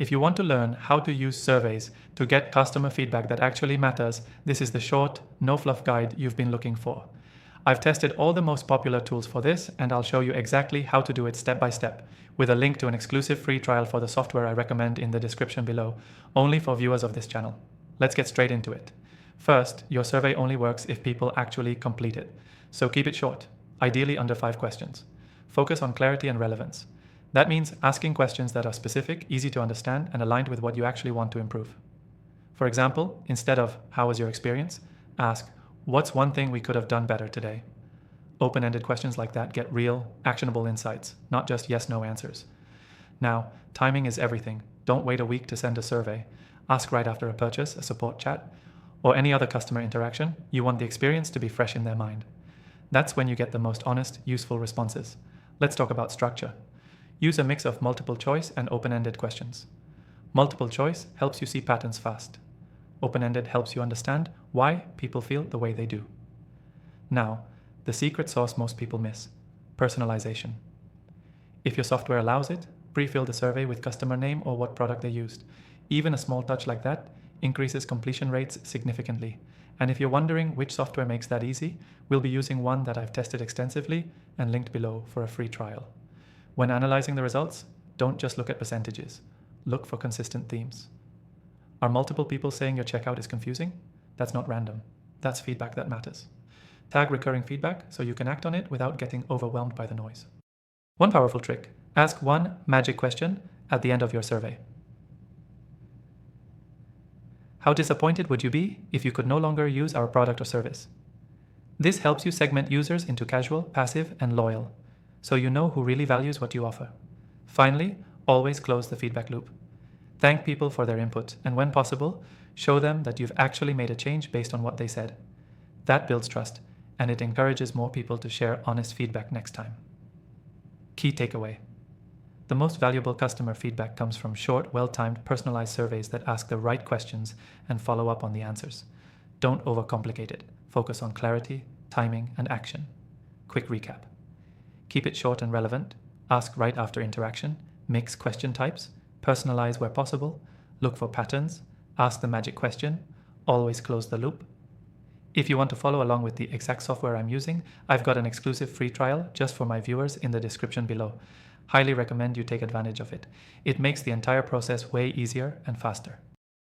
If you want to learn how to use surveys to get customer feedback that actually matters, this is the short, no-fluff guide you've been looking for. I've tested all the most popular tools for this, and I'll show you exactly how to do it step by step, with a link to an exclusive free trial for the software I recommend in the description below, only for viewers of this channel. Let's get straight into it. First, your survey only works if people actually complete it, so keep it short, ideally under 5 questions. Focus on clarity and relevance. That means asking questions that are specific, easy to understand, and aligned with what you actually want to improve. For example, instead of "How was your experience?" ask, "What's one thing we could have done better today?" Open-ended questions like that get real, actionable insights, not just yes/no answers. Now, timing is everything. Don't wait a week to send a survey. Ask right after a purchase, a support chat, or any other customer interaction. You want the experience to be fresh in their mind. That's when you get the most honest, useful responses. Let's talk about structure. Use a mix of multiple choice and open-ended questions. Multiple choice helps you see patterns fast. Open-ended helps you understand why people feel the way they do. Now, the secret sauce most people miss: personalization. If your software allows it, pre-fill the survey with customer name or what product they used. Even a small touch like that increases completion rates significantly. And if you're wondering which software makes that easy, we'll be using one that I've tested extensively and linked below for a free trial. When analyzing the results, don't just look at percentages. Look for consistent themes. Are multiple people saying your checkout is confusing? That's not random. That's feedback that matters. Tag recurring feedback so you can act on it without getting overwhelmed by the noise. One powerful trick: ask one magic question at the end of your survey. How disappointed would you be if you could no longer use our product or service? This helps you segment users into casual, passive, and loyal, so you know who really values what you offer. Finally, always close the feedback loop. Thank people for their input, and when possible, show them that you've actually made a change based on what they said. That builds trust, and it encourages more people to share honest feedback next time. Key takeaway: the most valuable customer feedback comes from short, well-timed, personalized surveys that ask the right questions and follow up on the answers. Don't overcomplicate it. Focus on clarity, timing, and action. Quick recap. Keep it short and relevant. Ask right after interaction. Mix question types. Personalize where possible. Look for patterns. Ask the magic question. Always close the loop. If you want to follow along with the exact software I'm using, I've got an exclusive free trial just for my viewers in the description below. Highly recommend you take advantage of it. It makes the entire process way easier and faster.